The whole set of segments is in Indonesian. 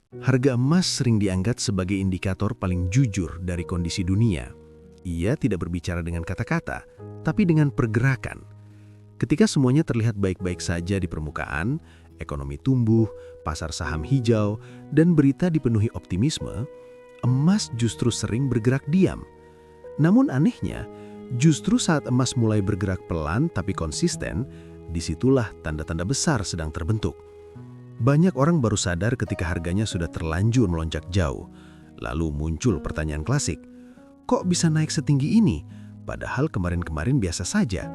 Harga emas sering dianggap sebagai indikator paling jujur dari kondisi dunia. Ia tidak berbicara dengan kata-kata, tapi dengan pergerakan. Ketika semuanya terlihat baik-baik saja di permukaan, ekonomi tumbuh, pasar saham hijau, dan berita dipenuhi optimisme, emas justru sering bergerak diam. Namun anehnya, justru saat emas mulai bergerak pelan tapi konsisten, disitulah tanda-tanda besar sedang terbentuk. Banyak orang baru sadar ketika harganya sudah terlanjur melonjak jauh. Lalu muncul pertanyaan klasik, kok bisa naik setinggi ini? Padahal kemarin-kemarin biasa saja.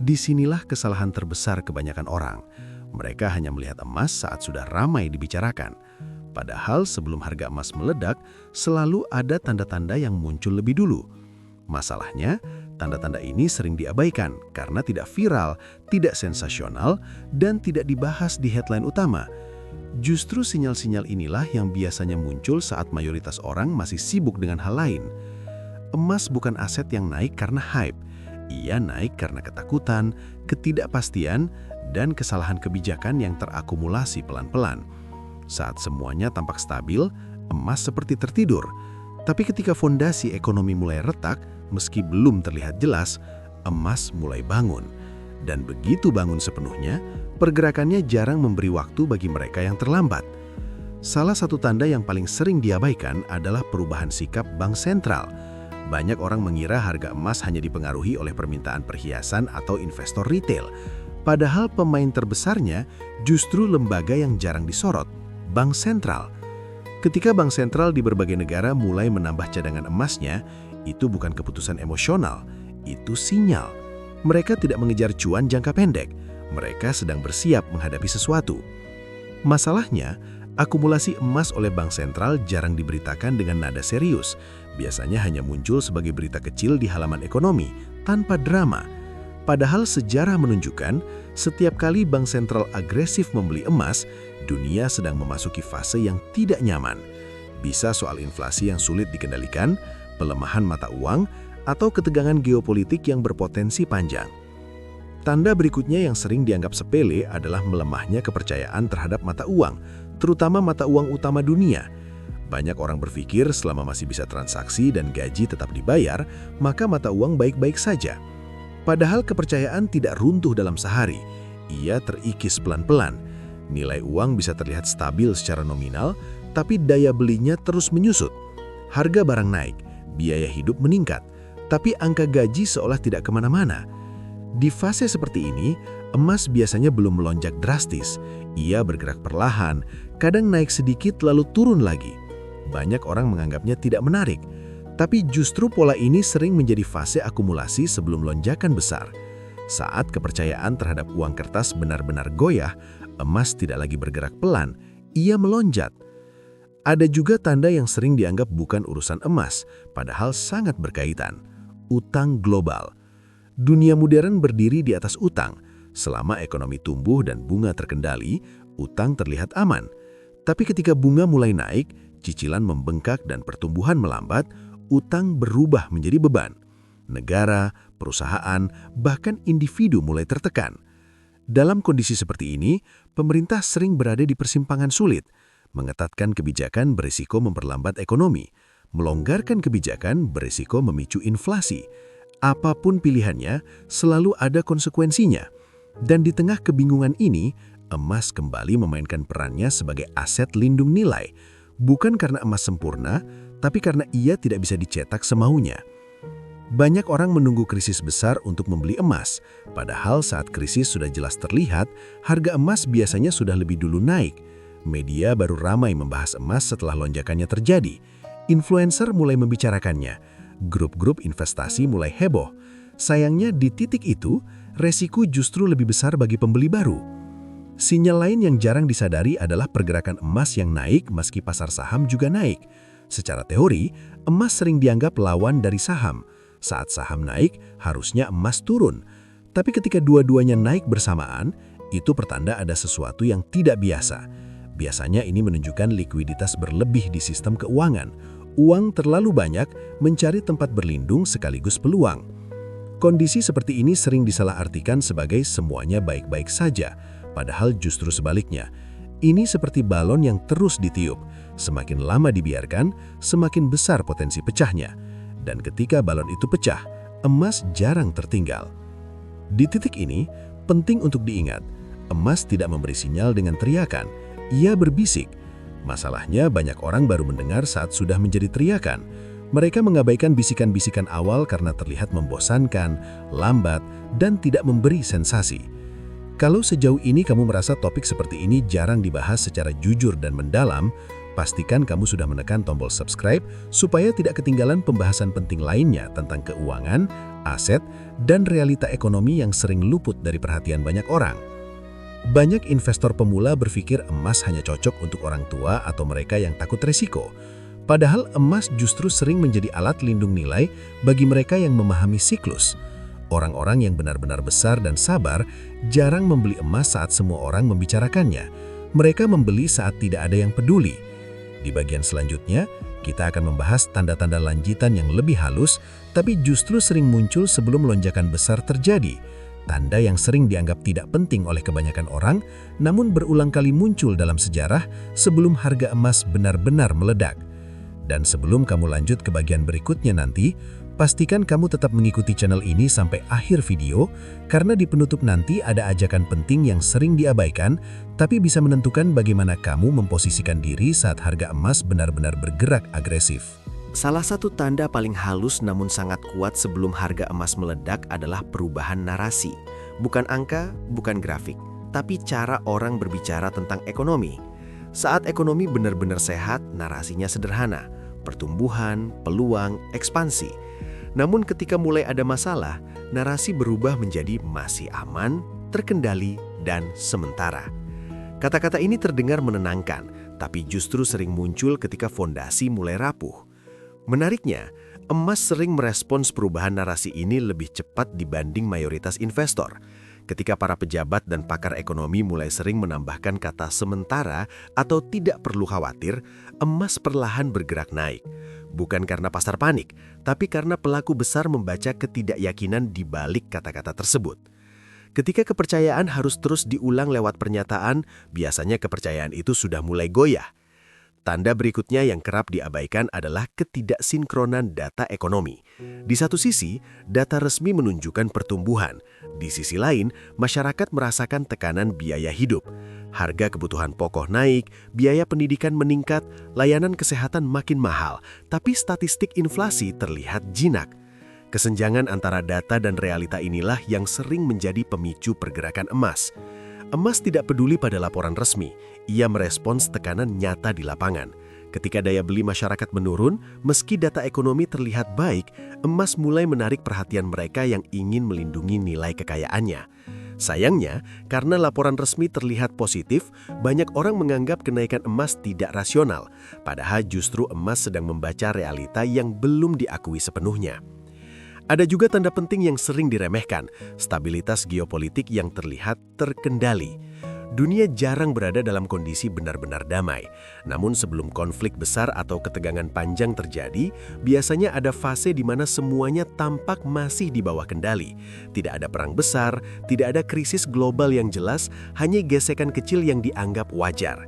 Disinilah kesalahan terbesar kebanyakan orang. Mereka hanya melihat emas saat sudah ramai dibicarakan. Padahal sebelum harga emas meledak, selalu ada tanda-tanda yang muncul lebih dulu. Masalahnya, tanda-tanda ini sering diabaikan karena tidak viral, tidak sensasional, dan tidak dibahas di headline utama. Justru sinyal-sinyal inilah yang biasanya muncul saat mayoritas orang masih sibuk dengan hal lain. Emas bukan aset yang naik karena hype. Ia naik karena ketakutan, ketidakpastian, dan kesalahan kebijakan yang terakumulasi pelan-pelan. Saat semuanya tampak stabil, emas seperti tertidur. Tapi ketika fondasi ekonomi mulai retak, meski belum terlihat jelas, emas mulai bangun. Dan begitu bangun sepenuhnya, pergerakannya jarang memberi waktu bagi mereka yang terlambat. Salah satu tanda yang paling sering diabaikan adalah perubahan sikap bank sentral. Banyak orang mengira harga emas hanya dipengaruhi oleh permintaan perhiasan atau investor retail. Padahal pemain terbesarnya justru lembaga yang jarang disorot, bank sentral. Ketika bank sentral di berbagai negara mulai menambah cadangan emasnya, itu bukan keputusan emosional, itu sinyal. Mereka tidak mengejar cuan jangka pendek, mereka sedang bersiap menghadapi sesuatu. Masalahnya, akumulasi emas oleh bank sentral jarang diberitakan dengan nada serius. Biasanya hanya muncul sebagai berita kecil di halaman ekonomi, tanpa drama. Padahal sejarah menunjukkan, setiap kali bank sentral agresif membeli emas, dunia sedang memasuki fase yang tidak nyaman. Bisa soal inflasi yang sulit dikendalikan, pelemahan mata uang, atau ketegangan geopolitik yang berpotensi panjang. Tanda berikutnya yang sering dianggap sepele adalah melemahnya kepercayaan terhadap mata uang, terutama mata uang utama dunia. Banyak orang berpikir selama masih bisa transaksi dan gaji tetap dibayar, maka mata uang baik-baik saja. Padahal kepercayaan tidak runtuh dalam sehari, ia terikis pelan-pelan. Nilai uang bisa terlihat stabil secara nominal, tapi daya belinya terus menyusut. Harga barang naik, biaya hidup meningkat, tapi angka gaji seolah tidak kemana-mana. Di fase seperti ini, emas biasanya belum melonjak drastis. Ia bergerak perlahan, kadang naik sedikit lalu turun lagi. Banyak orang menganggapnya tidak menarik, tapi justru pola ini sering menjadi fase akumulasi sebelum lonjakan besar. Saat kepercayaan terhadap uang kertas benar-benar goyah, emas tidak lagi bergerak pelan, ia melonjak. Ada juga tanda yang sering dianggap bukan urusan emas, padahal sangat berkaitan. Utang global. Dunia modern berdiri di atas utang. Selama ekonomi tumbuh dan bunga terkendali, utang terlihat aman. Tapi ketika bunga mulai naik, cicilan membengkak dan pertumbuhan melambat, utang berubah menjadi beban. Negara, perusahaan, bahkan individu mulai tertekan. Dalam kondisi seperti ini, pemerintah sering berada di persimpangan sulit. Mengetatkan kebijakan berisiko memperlambat ekonomi. Melonggarkan kebijakan berisiko memicu inflasi. Apapun pilihannya, selalu ada konsekuensinya. Dan di tengah kebingungan ini, emas kembali memainkan perannya sebagai aset lindung nilai. Bukan karena emas sempurna, tapi karena ia tidak bisa dicetak semaunya. Banyak orang menunggu krisis besar untuk membeli emas, padahal saat krisis sudah jelas terlihat, harga emas biasanya sudah lebih dulu naik. Media baru ramai membahas emas setelah lonjakannya terjadi. Influencer mulai membicarakannya. Grup-grup investasi mulai heboh. Sayangnya di titik itu, resiko justru lebih besar bagi pembeli baru. Sinyal lain yang jarang disadari adalah pergerakan emas yang naik meski pasar saham juga naik. Secara teori, emas sering dianggap lawan dari saham. Saat saham naik, harusnya emas turun. Tapi ketika dua-duanya naik bersamaan, itu pertanda ada sesuatu yang tidak biasa. Biasanya ini menunjukkan likuiditas berlebih di sistem keuangan. Uang terlalu banyak mencari tempat berlindung sekaligus peluang. Kondisi seperti ini sering disalahartikan sebagai semuanya baik-baik saja, padahal justru sebaliknya. Ini seperti balon yang terus ditiup. Semakin lama dibiarkan, semakin besar potensi pecahnya. Dan ketika balon itu pecah, emas jarang tertinggal. Di titik ini, penting untuk diingat, emas tidak memberi sinyal dengan teriakan, ia berbisik. Masalahnya banyak orang baru mendengar saat sudah menjadi teriakan. Mereka mengabaikan bisikan-bisikan awal karena terlihat membosankan, lambat, dan tidak memberi sensasi. Kalau sejauh ini kamu merasa topik seperti ini jarang dibahas secara jujur dan mendalam, pastikan kamu sudah menekan tombol subscribe supaya tidak ketinggalan pembahasan penting lainnya tentang keuangan, aset, dan realita ekonomi yang sering luput dari perhatian banyak orang. Banyak investor pemula berpikir emas hanya cocok untuk orang tua atau mereka yang takut resiko. Padahal emas justru sering menjadi alat lindung nilai bagi mereka yang memahami siklus. Orang-orang yang benar-benar besar dan sabar jarang membeli emas saat semua orang membicarakannya. Mereka membeli saat tidak ada yang peduli. Di bagian selanjutnya, kita akan membahas tanda-tanda lanjutan yang lebih halus, tapi justru sering muncul sebelum lonjakan besar terjadi. Tanda yang sering dianggap tidak penting oleh kebanyakan orang, namun berulang kali muncul dalam sejarah sebelum harga emas benar-benar meledak. Dan sebelum kamu lanjut ke bagian berikutnya nanti, pastikan kamu tetap mengikuti channel ini sampai akhir video, karena di penutup nanti ada ajakan penting yang sering diabaikan, tapi bisa menentukan bagaimana kamu memposisikan diri saat harga emas benar-benar bergerak agresif. Salah satu tanda paling halus namun sangat kuat sebelum harga emas meledak adalah perubahan narasi. Bukan angka, bukan grafik, tapi cara orang berbicara tentang ekonomi. Saat ekonomi benar-benar sehat, narasinya sederhana. Pertumbuhan, peluang, ekspansi. Namun ketika mulai ada masalah, narasi berubah menjadi masih aman, terkendali, dan sementara. Kata-kata ini terdengar menenangkan, tapi justru sering muncul ketika fondasi mulai rapuh. Menariknya, emas sering merespons perubahan narasi ini lebih cepat dibanding mayoritas investor. Ketika para pejabat dan pakar ekonomi mulai sering menambahkan kata sementara atau tidak perlu khawatir, emas perlahan bergerak naik. Bukan karena pasar panik, tapi karena pelaku besar membaca ketidakyakinan di balik kata-kata tersebut. Ketika kepercayaan harus terus diulang lewat pernyataan, biasanya kepercayaan itu sudah mulai goyah. Tanda berikutnya yang kerap diabaikan adalah ketidaksinkronan data ekonomi. Di satu sisi, data resmi menunjukkan pertumbuhan. Di sisi lain, masyarakat merasakan tekanan biaya hidup. Harga kebutuhan pokok naik, biaya pendidikan meningkat, layanan kesehatan makin mahal, tapi statistik inflasi terlihat jinak. Kesenjangan antara data dan realita inilah yang sering menjadi pemicu pergerakan emas. Emas tidak peduli pada laporan resmi, ia merespons tekanan nyata di lapangan. Ketika daya beli masyarakat menurun, meski data ekonomi terlihat baik, emas mulai menarik perhatian mereka yang ingin melindungi nilai kekayaannya. Sayangnya, karena laporan resmi terlihat positif, banyak orang menganggap kenaikan emas tidak rasional, padahal justru emas sedang membaca realita yang belum diakui sepenuhnya. Ada juga tanda penting yang sering diremehkan, stabilitas geopolitik yang terlihat terkendali. Dunia jarang berada dalam kondisi benar-benar damai. Namun sebelum konflik besar atau ketegangan panjang terjadi, biasanya ada fase di mana semuanya tampak masih di bawah kendali. Tidak ada perang besar, tidak ada krisis global yang jelas, hanya gesekan kecil yang dianggap wajar.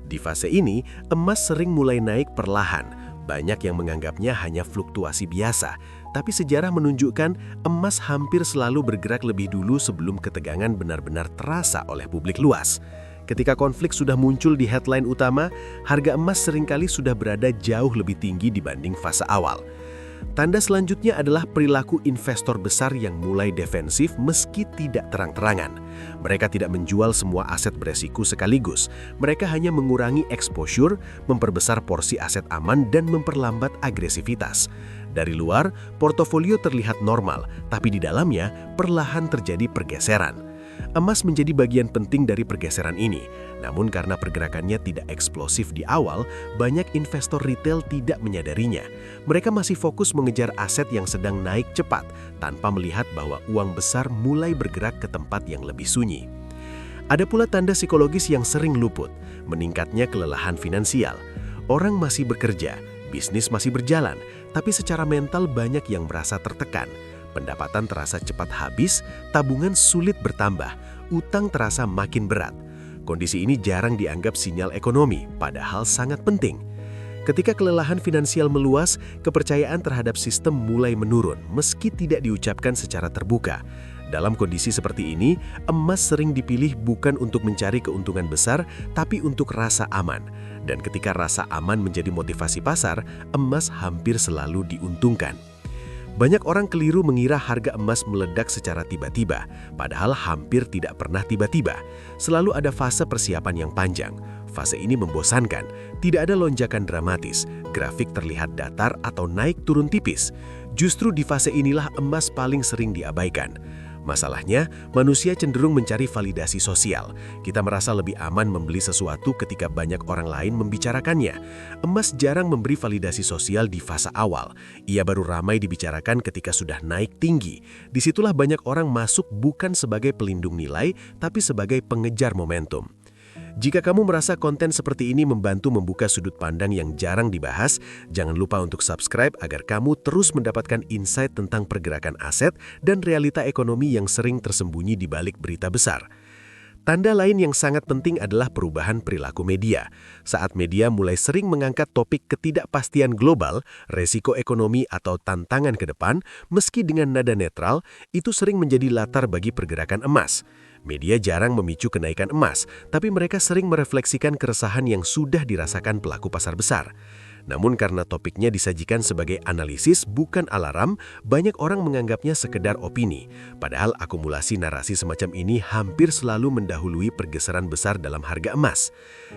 Di fase ini, emas sering mulai naik perlahan. Banyak yang menganggapnya hanya fluktuasi biasa, tapi sejarah menunjukkan emas hampir selalu bergerak lebih dulu sebelum ketegangan benar-benar terasa oleh publik luas. Ketika konflik sudah muncul di headline utama, harga emas seringkali sudah berada jauh lebih tinggi dibanding fase awal. Tanda selanjutnya adalah perilaku investor besar yang mulai defensif meski tidak terang-terangan. Mereka tidak menjual semua aset beresiko sekaligus. Mereka hanya mengurangi exposure, memperbesar porsi aset aman, dan memperlambat agresivitas. Dari luar, portofolio terlihat normal, tapi di dalamnya perlahan terjadi pergeseran. Emas menjadi bagian penting dari pergeseran ini. Namun karena pergerakannya tidak eksplosif di awal, banyak investor retail tidak menyadarinya. Mereka masih fokus mengejar aset yang sedang naik cepat, tanpa melihat bahwa uang besar mulai bergerak ke tempat yang lebih sunyi. Ada pula tanda psikologis yang sering luput, meningkatnya kelelahan finansial. Orang masih bekerja, bisnis masih berjalan, tapi secara mental banyak yang merasa tertekan. Pendapatan terasa cepat habis, tabungan sulit bertambah, utang terasa makin berat. Kondisi ini jarang dianggap sinyal ekonomi, padahal sangat penting. Ketika kelelahan finansial meluas, kepercayaan terhadap sistem mulai menurun meski tidak diucapkan secara terbuka. Dalam kondisi seperti ini, emas sering dipilih bukan untuk mencari keuntungan besar, tapi untuk rasa aman. Dan ketika rasa aman menjadi motivasi pasar, emas hampir selalu diuntungkan. Banyak orang keliru mengira harga emas meledak secara tiba-tiba, padahal hampir tidak pernah tiba-tiba. Selalu ada fase persiapan yang panjang. Fase ini membosankan, tidak ada lonjakan dramatis, grafik terlihat datar atau naik turun tipis. Justru di fase inilah emas paling sering diabaikan. Masalahnya, manusia cenderung mencari validasi sosial. Kita merasa lebih aman membeli sesuatu ketika banyak orang lain membicarakannya. Emas jarang memberi validasi sosial di fase awal. Ia baru ramai dibicarakan ketika sudah naik tinggi. Disitulah banyak orang masuk bukan sebagai pelindung nilai, tapi sebagai pengejar momentum. Jika kamu merasa konten seperti ini membantu membuka sudut pandang yang jarang dibahas, jangan lupa untuk subscribe agar kamu terus mendapatkan insight tentang pergerakan aset dan realita ekonomi yang sering tersembunyi di balik berita besar. Tanda lain yang sangat penting adalah perubahan perilaku media. Saat media mulai sering mengangkat topik ketidakpastian global, resiko ekonomi atau tantangan ke depan, meski dengan nada netral, itu sering menjadi latar bagi pergerakan emas. Media jarang memicu kenaikan emas, tapi mereka sering merefleksikan keresahan yang sudah dirasakan pelaku pasar besar. Namun karena topiknya disajikan sebagai analisis bukan alarm, banyak orang menganggapnya sekedar opini. Padahal akumulasi narasi semacam ini hampir selalu mendahului pergeseran besar dalam harga emas.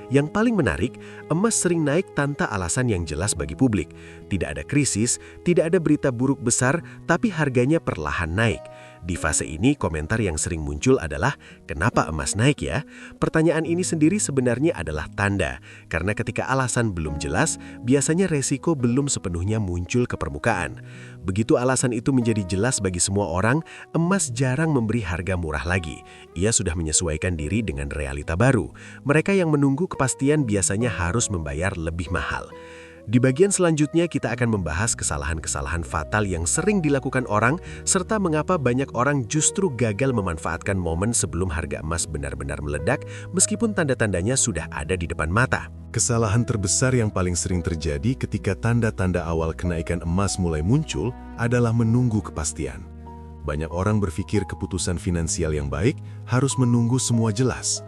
Yang paling menarik, emas sering naik tanpa alasan yang jelas bagi publik. Tidak ada krisis, tidak ada berita buruk besar, tapi harganya perlahan naik. Di fase ini, komentar yang sering muncul adalah, "Kenapa emas naik ya?" Pertanyaan ini sendiri sebenarnya adalah tanda, karena ketika alasan belum jelas, biasanya resiko belum sepenuhnya muncul ke permukaan. Begitu alasan itu menjadi jelas bagi semua orang, emas jarang memberi harga murah lagi. Ia sudah menyesuaikan diri dengan realita baru. Mereka yang menunggu kepastian biasanya harus membayar lebih mahal. Di bagian selanjutnya kita akan membahas kesalahan-kesalahan fatal yang sering dilakukan orang, serta mengapa banyak orang justru gagal memanfaatkan momen sebelum harga emas benar-benar meledak meskipun tanda-tandanya sudah ada di depan mata. Kesalahan terbesar yang paling sering terjadi ketika tanda-tanda awal kenaikan emas mulai muncul adalah menunggu kepastian. Banyak orang berpikir keputusan finansial yang baik harus menunggu semua jelas.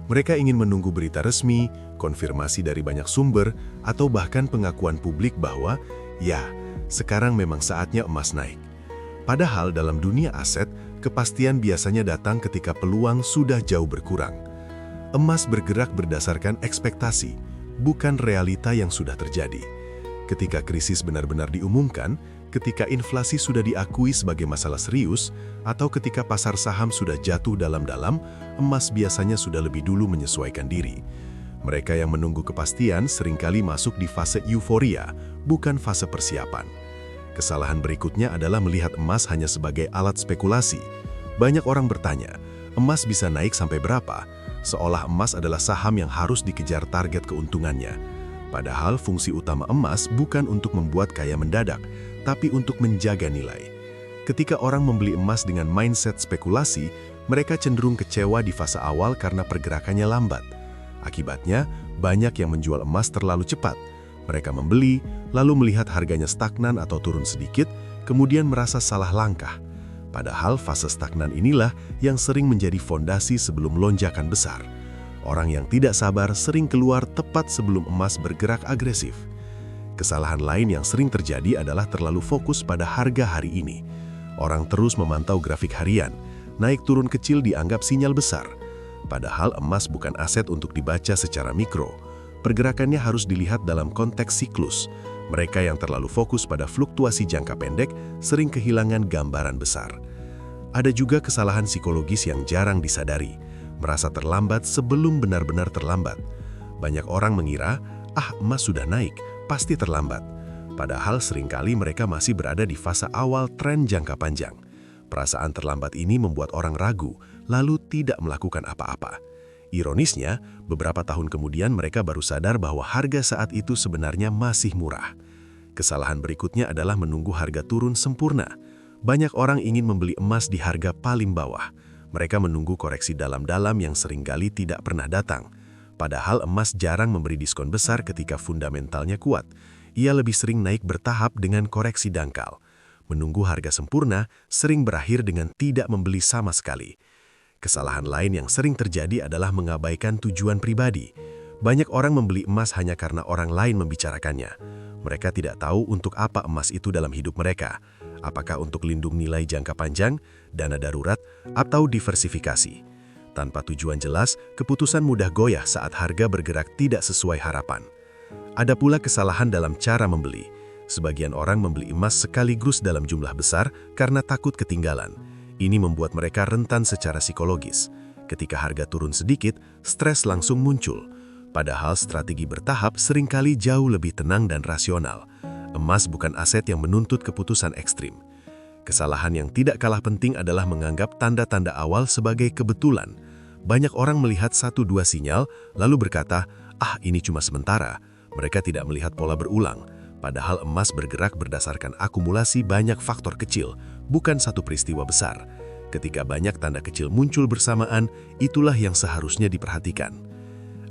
Mereka ingin menunggu berita resmi, konfirmasi dari banyak sumber, atau bahkan pengakuan publik bahwa, ya, sekarang memang saatnya emas naik. Padahal dalam dunia aset, kepastian biasanya datang ketika peluang sudah jauh berkurang. Emas bergerak berdasarkan ekspektasi, bukan realita yang sudah terjadi. Ketika krisis benar-benar diumumkan, ketika inflasi sudah diakui sebagai masalah serius, atau ketika pasar saham sudah jatuh dalam-dalam, emas biasanya sudah lebih dulu menyesuaikan diri. Mereka yang menunggu kepastian seringkali masuk di fase euforia, bukan fase persiapan. Kesalahan berikutnya adalah melihat emas hanya sebagai alat spekulasi. Banyak orang bertanya, emas bisa naik sampai berapa? Seolah emas adalah saham yang harus dikejar target keuntungannya. Padahal fungsi utama emas bukan untuk membuat kaya mendadak, tapi untuk menjaga nilai. Ketika orang membeli emas dengan mindset spekulasi, mereka cenderung kecewa di fase awal karena pergerakannya lambat. Akibatnya, banyak yang menjual emas terlalu cepat. Mereka membeli, lalu melihat harganya stagnan atau turun sedikit, kemudian merasa salah langkah. Padahal fase stagnan inilah yang sering menjadi fondasi sebelum lonjakan besar. Orang yang tidak sabar sering keluar tepat sebelum emas bergerak agresif. Kesalahan lain yang sering terjadi adalah terlalu fokus pada harga hari ini. Orang terus memantau grafik harian, naik turun kecil dianggap sinyal besar. Padahal emas bukan aset untuk dibaca secara mikro. Pergerakannya harus dilihat dalam konteks siklus. Mereka yang terlalu fokus pada fluktuasi jangka pendek sering kehilangan gambaran besar. Ada juga kesalahan psikologis yang jarang disadari. Merasa terlambat sebelum benar-benar terlambat. Banyak orang mengira, emas sudah naik, pasti terlambat. Padahal seringkali mereka masih berada di fase awal tren jangka panjang. Perasaan terlambat ini membuat orang ragu, lalu tidak melakukan apa-apa. Ironisnya, beberapa tahun kemudian mereka baru sadar bahwa harga saat itu sebenarnya masih murah. Kesalahan berikutnya adalah menunggu harga turun sempurna. Banyak orang ingin membeli emas di harga paling bawah. Mereka menunggu koreksi dalam-dalam yang seringkali tidak pernah datang. Padahal emas jarang memberi diskon besar ketika fundamentalnya kuat. Ia lebih sering naik bertahap dengan koreksi dangkal. Menunggu harga sempurna sering berakhir dengan tidak membeli sama sekali. Kesalahan lain yang sering terjadi adalah mengabaikan tujuan pribadi. Banyak orang membeli emas hanya karena orang lain membicarakannya. Mereka tidak tahu untuk apa emas itu dalam hidup mereka. Apakah untuk lindung nilai jangka panjang, dana darurat, atau diversifikasi. Tanpa tujuan jelas, keputusan mudah goyah saat harga bergerak tidak sesuai harapan. Ada pula kesalahan dalam cara membeli. Sebagian orang membeli emas sekaligus dalam jumlah besar karena takut ketinggalan. Ini membuat mereka rentan secara psikologis. Ketika harga turun sedikit, stres langsung muncul. Padahal strategi bertahap seringkali jauh lebih tenang dan rasional. Emas bukan aset yang menuntut keputusan ekstrim. Kesalahan yang tidak kalah penting adalah menganggap tanda-tanda awal sebagai kebetulan. Banyak orang melihat 1-2 sinyal, lalu berkata, ini cuma sementara. Mereka tidak melihat pola berulang. Padahal emas bergerak berdasarkan akumulasi banyak faktor kecil, bukan satu peristiwa besar. Ketika banyak tanda kecil muncul bersamaan, itulah yang seharusnya diperhatikan.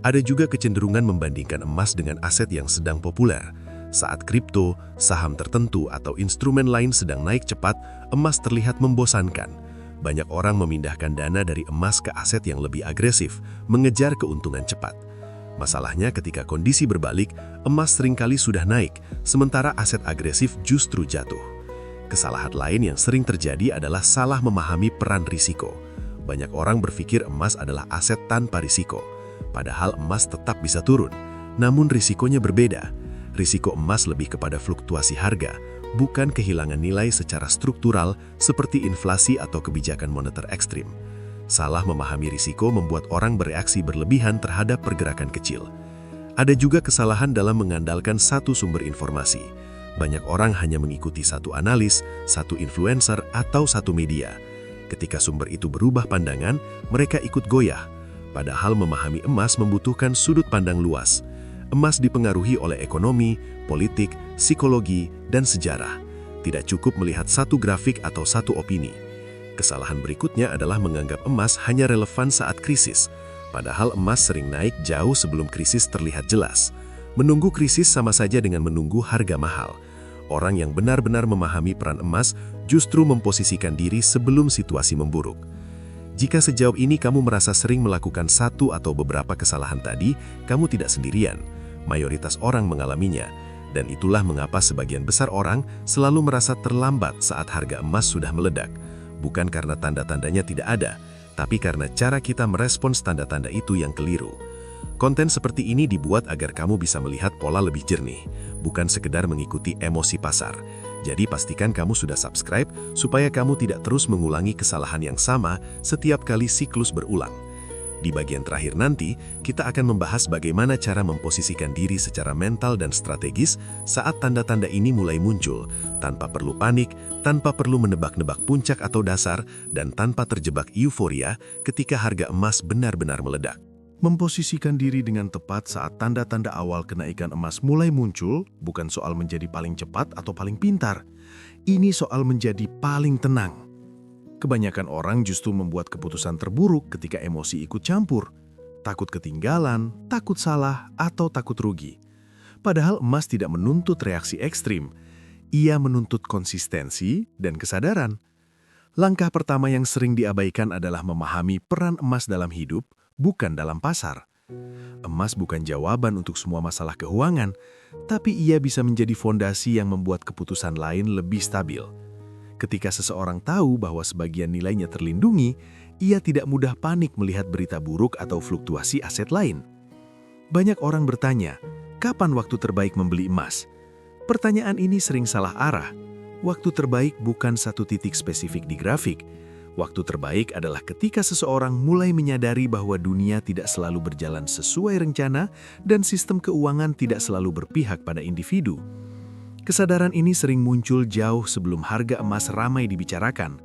Ada juga kecenderungan membandingkan emas dengan aset yang sedang populer. Saat kripto, saham tertentu, atau instrumen lain sedang naik cepat, emas terlihat membosankan. Banyak orang memindahkan dana dari emas ke aset yang lebih agresif, mengejar keuntungan cepat. Masalahnya ketika kondisi berbalik, emas seringkali sudah naik, sementara aset agresif justru jatuh. Kesalahan lain yang sering terjadi adalah salah memahami peran risiko. Banyak orang berpikir emas adalah aset tanpa risiko. Padahal emas tetap bisa turun, namun risikonya berbeda. Risiko emas lebih kepada fluktuasi harga, bukan kehilangan nilai secara struktural seperti inflasi atau kebijakan moneter ekstrim. Salah memahami risiko membuat orang bereaksi berlebihan terhadap pergerakan kecil. Ada juga kesalahan dalam mengandalkan satu sumber informasi. Banyak orang hanya mengikuti satu analis, satu influencer, atau satu media. Ketika sumber itu berubah pandangan, mereka ikut goyah. Padahal memahami emas membutuhkan sudut pandang luas. Emas dipengaruhi oleh ekonomi, politik, psikologi, dan sejarah. Tidak cukup melihat satu grafik atau satu opini. Kesalahan berikutnya adalah menganggap emas hanya relevan saat krisis. Padahal emas sering naik jauh sebelum krisis terlihat jelas. Menunggu krisis sama saja dengan menunggu harga mahal. Orang yang benar-benar memahami peran emas justru memposisikan diri sebelum situasi memburuk. Jika sejauh ini kamu merasa sering melakukan satu atau beberapa kesalahan tadi, kamu tidak sendirian. Mayoritas orang mengalaminya, dan itulah mengapa sebagian besar orang selalu merasa terlambat saat harga emas sudah meledak. Bukan karena tanda-tandanya tidak ada, tapi karena cara kita merespons tanda-tanda itu yang keliru. Konten seperti ini dibuat agar kamu bisa melihat pola lebih jernih, bukan sekedar mengikuti emosi pasar. Jadi pastikan kamu sudah subscribe supaya kamu tidak terus mengulangi kesalahan yang sama setiap kali siklus berulang. Di bagian terakhir nanti, kita akan membahas bagaimana cara memposisikan diri secara mental dan strategis saat tanda-tanda ini mulai muncul, tanpa perlu panik, tanpa perlu menebak-nebak puncak atau dasar, dan tanpa terjebak euforia ketika harga emas benar-benar meledak. Memposisikan diri dengan tepat saat tanda-tanda awal kenaikan emas mulai muncul bukan soal menjadi paling cepat atau paling pintar. Ini soal menjadi paling tenang. Kebanyakan orang justru membuat keputusan terburuk ketika emosi ikut campur. Takut ketinggalan, takut salah, atau takut rugi. Padahal emas tidak menuntut reaksi ekstrim. Ia menuntut konsistensi dan kesadaran. Langkah pertama yang sering diabaikan adalah memahami peran emas dalam hidup, bukan dalam pasar. Emas bukan jawaban untuk semua masalah keuangan, tapi ia bisa menjadi fondasi yang membuat keputusan lain lebih stabil. Ketika seseorang tahu bahwa sebagian nilainya terlindungi, ia tidak mudah panik melihat berita buruk atau fluktuasi aset lain. Banyak orang bertanya, kapan waktu terbaik membeli emas? Pertanyaan ini sering salah arah. Waktu terbaik bukan satu titik spesifik di grafik. Waktu terbaik adalah ketika seseorang mulai menyadari bahwa dunia tidak selalu berjalan sesuai rencana dan sistem keuangan tidak selalu berpihak pada individu. Kesadaran ini sering muncul jauh sebelum harga emas ramai dibicarakan.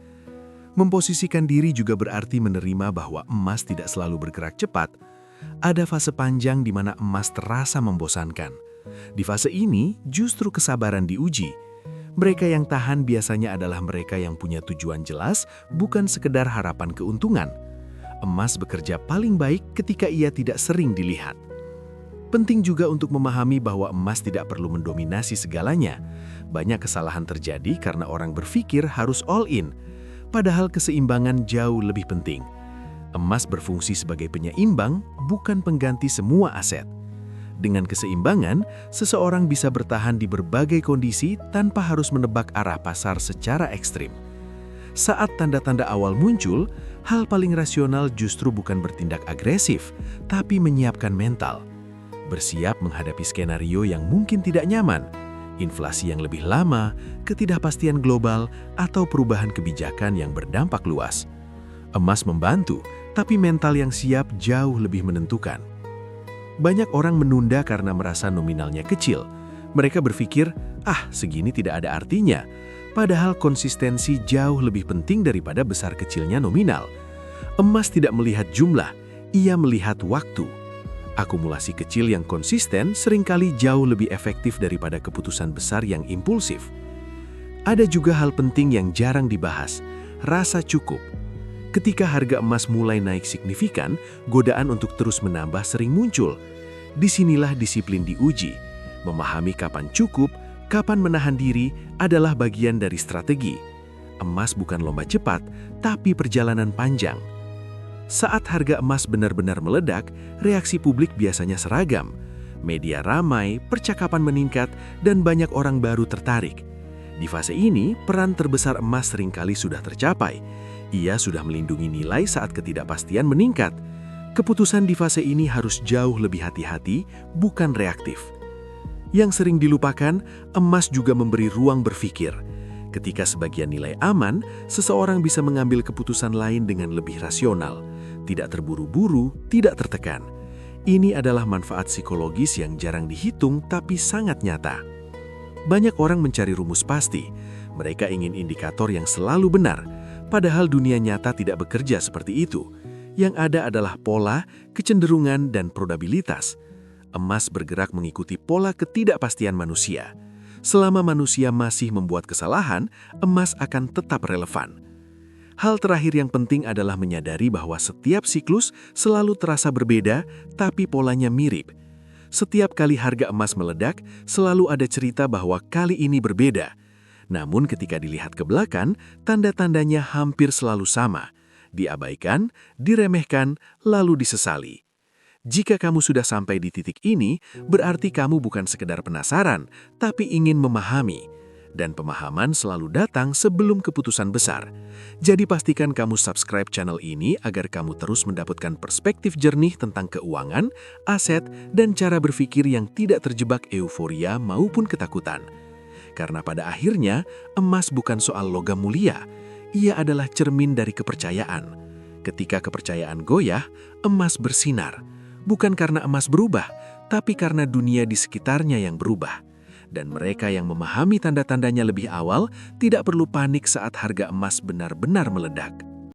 Memposisikan diri juga berarti menerima bahwa emas tidak selalu bergerak cepat. Ada fase panjang di mana emas terasa membosankan. Di fase ini, justru kesabaran diuji. Mereka yang tahan biasanya adalah mereka yang punya tujuan jelas, bukan sekedar harapan keuntungan. Emas bekerja paling baik ketika ia tidak sering dilihat. Penting juga untuk memahami bahwa emas tidak perlu mendominasi segalanya. Banyak kesalahan terjadi karena orang berpikir harus all in, padahal keseimbangan jauh lebih penting. Emas berfungsi sebagai penyeimbang, bukan pengganti semua aset. Dengan keseimbangan, seseorang bisa bertahan di berbagai kondisi tanpa harus menebak arah pasar secara ekstrim. Saat tanda-tanda awal muncul, hal paling rasional justru bukan bertindak agresif, tapi menyiapkan mental. Bersiap menghadapi skenario yang mungkin tidak nyaman, inflasi yang lebih lama, ketidakpastian global, atau perubahan kebijakan yang berdampak luas. Emas membantu, tapi mental yang siap jauh lebih menentukan. Banyak orang menunda karena merasa nominalnya kecil. Mereka berpikir, segini tidak ada artinya. Padahal konsistensi jauh lebih penting daripada besar kecilnya nominal. Emas tidak melihat jumlah, ia melihat waktu. Akumulasi kecil yang konsisten seringkali jauh lebih efektif daripada keputusan besar yang impulsif. Ada juga hal penting yang jarang dibahas, rasa cukup. Ketika harga emas mulai naik signifikan, godaan untuk terus menambah sering muncul. Disinilah disiplin diuji. Memahami kapan cukup, kapan menahan diri adalah bagian dari strategi. Emas bukan lomba cepat, tapi perjalanan panjang. Saat harga emas benar-benar meledak, reaksi publik biasanya seragam. Media ramai, percakapan meningkat, dan banyak orang baru tertarik. Di fase ini, peran terbesar emas seringkali sudah tercapai. Ia sudah melindungi nilai saat ketidakpastian meningkat. Keputusan di fase ini harus jauh lebih hati-hati, bukan reaktif. Yang sering dilupakan, emas juga memberi ruang berpikir. Ketika sebagian nilai aman, seseorang bisa mengambil keputusan lain dengan lebih rasional. Tidak terburu-buru, tidak tertekan. Ini adalah manfaat psikologis yang jarang dihitung tapi sangat nyata. Banyak orang mencari rumus pasti. Mereka ingin indikator yang selalu benar, padahal dunia nyata tidak bekerja seperti itu. Yang ada adalah pola, kecenderungan, dan probabilitas. Emas bergerak mengikuti pola ketidakpastian manusia. Selama manusia masih membuat kesalahan, emas akan tetap relevan. Hal terakhir yang penting adalah menyadari bahwa setiap siklus selalu terasa berbeda, tapi polanya mirip. Setiap kali harga emas meledak, selalu ada cerita bahwa kali ini berbeda. Namun ketika dilihat ke belakang, tanda-tandanya hampir selalu sama. Diabaikan, diremehkan, lalu disesali. Jika kamu sudah sampai di titik ini, berarti kamu bukan sekedar penasaran, tapi ingin memahami. Dan pemahaman selalu datang sebelum keputusan besar. Jadi pastikan kamu subscribe channel ini agar kamu terus mendapatkan perspektif jernih tentang keuangan, aset, dan cara berpikir yang tidak terjebak euforia maupun ketakutan. Karena pada akhirnya, emas bukan soal logam mulia. Ia adalah cermin dari kepercayaan. Ketika kepercayaan goyah, emas bersinar. Bukan karena emas berubah, tapi karena dunia di sekitarnya yang berubah. Dan mereka yang memahami tanda-tandanya lebih awal tidak perlu panik saat harga emas benar-benar meledak.